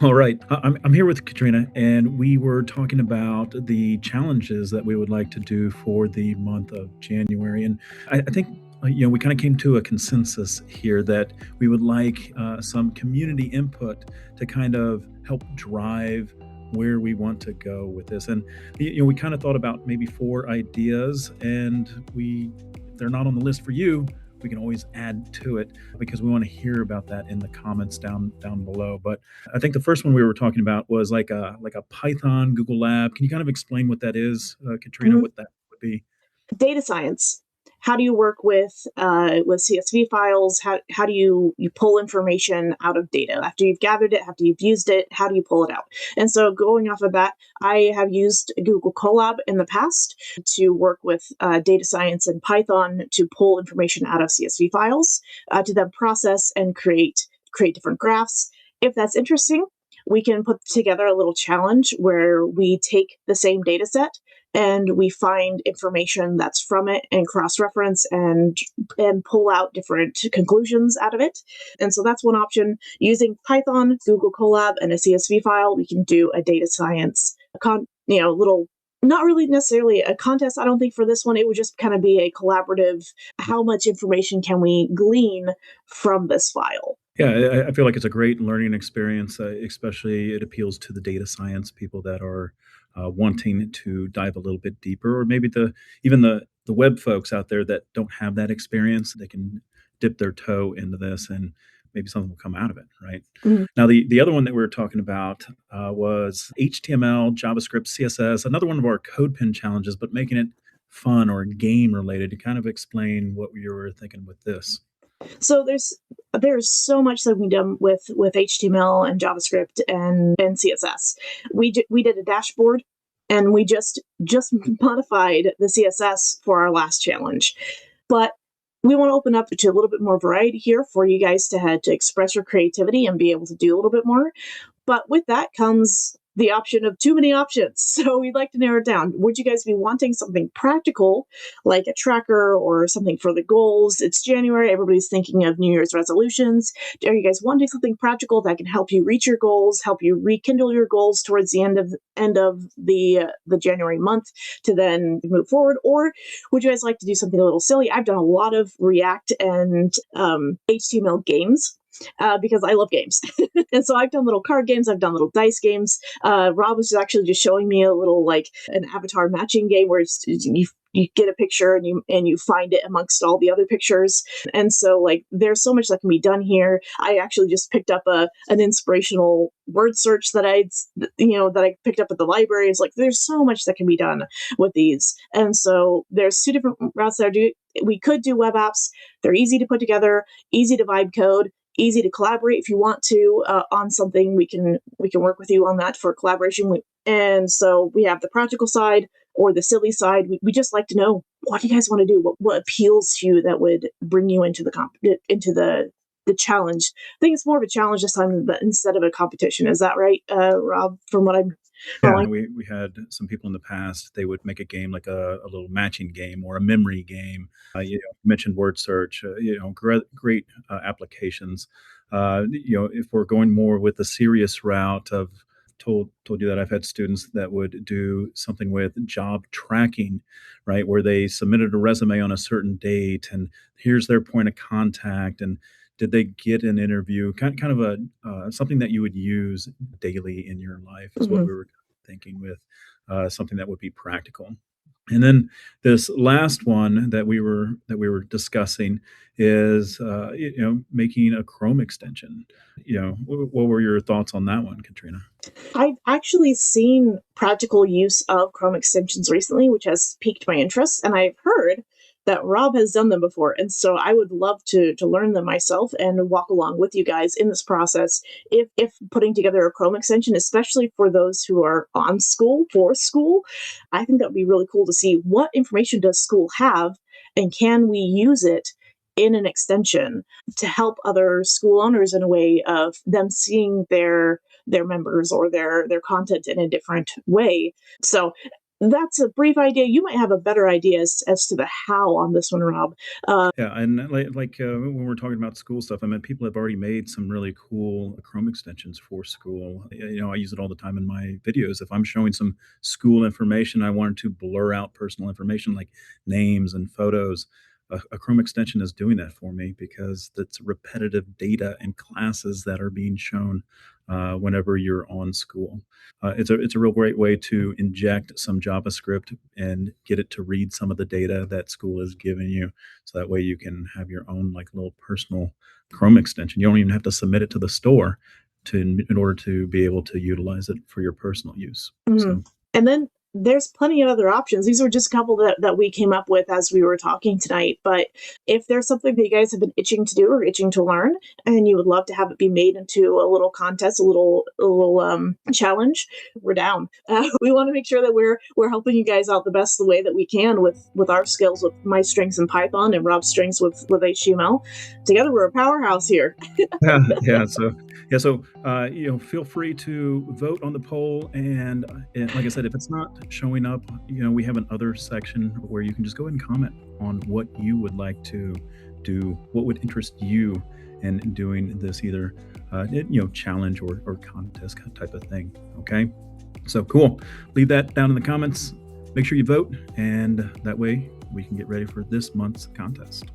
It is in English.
All right. I'm here with Katrina, and we were talking about the challenges that we would like to do for the month of January. And I think, we kind of came to a consensus here that we would like some community input to kind of help drive where we want to go with this. And, we kind of thought about maybe four ideas, and if they're not on the list for you, we can always add to it because we want to hear about that in the comments down below. But I think the first one we were talking about was like a Python Google Lab. Can you kind of explain what that is, Katrina? Mhm. What that would be? Data science. How do you work with CSV files? How do you pull information out of data after you've gathered it, after you've used it? How do you pull it out? And so, going off of that, I have used Google Colab in the past to work with data science and Python to pull information out of CSV files to then process and create different graphs. If that's interesting, we can put together a little challenge where we take the same data set and we find information that's from it and cross-reference and pull out different conclusions out of it. And so that's one option. Using Python, Google Colab, and a CSV file, we can do a data science little, not really necessarily a contest, I don't think, for this one. It would just kind of be a collaborative, how much information can we glean from this file? Yeah, I feel like it's a great learning experience, especially it appeals to the data science people that are wanting to dive a little bit deeper, or maybe even the web folks out there that don't have that experience. They can dip their toe into this, and maybe something will come out of it, right? Mhm. Now, the other one that we were talking about was HTML, JavaScript, CSS. Another one of our code pen challenges, but making it fun or game related. To kind of explain what you were thinking with this. So there's so much that we done with HTML and JavaScript and CSS. We did a dashboard and we just modified the CSS for our last challenge. But we want to open up to a little bit more variety here for you guys to express your creativity and be able to do a little bit more. But with that comes the option of too many options. So we'd like to narrow it down. Would you guys be wanting something practical, like a tracker or something for the goals? It's January. Everybody's thinking of New Year's resolutions. Are you guys wanting something practical that can help you reach your goals, help you rekindle your goals towards the end of the January month to then move forward? Or would you guys like to do something a little silly? I've done a lot of React and HTML games because I love games. And so I've done little card games, I've done little dice games. Rob was actually just showing me a little like an avatar matching game where you get a picture and you find it amongst all the other pictures. And so like there's so much that can be done here. I actually just picked up an inspirational word search that I picked up at the library. It's like there's so much that can be done with these. And so there's two different routes that we could do web apps. They're easy to put together, easy to vibe code, easy to collaborate. If you want to on something, we can work with you on that for collaboration. And so we have the practical side or the silly side. We just like to know, what do you guys want to do? What appeals to you that would bring you into the challenge? I think it's more of a challenge this time instead of a competition. Is that right, Rob? From what I'm Yeah, following. we had some people in the past. They would make a game like a little matching game or a memory game. You mentioned word search. Great applications. If we're going more with the serious route of told you that I've had students that would do something with job tracking, right, where they submitted a resume on a certain date, and here's their point of contact, and did they get an interview? Kind of a something that you would use daily in your life is what Mhm. we were thinking with something that would be practical. And then this last one that we were discussing is making a Chrome extension. What were your thoughts on that one, Katrina? I've actually seen practical use of Chrome extensions recently, which has piqued my interest, and I've heard that Rob has done them before. And so I would love to learn them myself and walk along with you guys in this process. If putting together a Chrome extension, especially for those who are on school, for school, I think that would be really cool to see what information does school have and can we use it in an extension to help other school owners in a way of them seeing their members or their content in a different way. So that's a brief idea. You might have a better idea as to the how on this one, Rob. Yeah, and when we're talking about school stuff, I mean, people have already made some really cool Chrome extensions for school. I use it all the time in my videos. If I'm showing some school information, I wanted to blur out personal information like names and photos. A Chrome extension is doing that for me because it's repetitive data and classes that are being shown whenever you're on school. It's a real great way to inject some JavaScript and get it to read some of the data that school is giving you, so that way you can have your own like little personal Chrome extension. You don't even have to submit it to the store in order to be able to utilize it for your personal use. Mhm. So And then there's plenty of other options. These were just a couple that we came up with as we were talking tonight. But if there's something that you guys have been itching to do or itching to learn, and you would love to have it be made into a little contest, a little challenge, we're down. We want to make sure that we're helping you guys out the best the way that we can with our skills, with my strengths in Python and Rob's strengths with HTML. Together, we're a powerhouse here. feel free to vote on the poll, and like I said, if it's not showing up, we have another section where you can just go ahead and comment on what you would like to do, what would interest you in doing this, either challenge or contest type of thing. Okay, so cool. Leave that down in the comments. Make sure you vote, and that way we can get ready for this month's contest.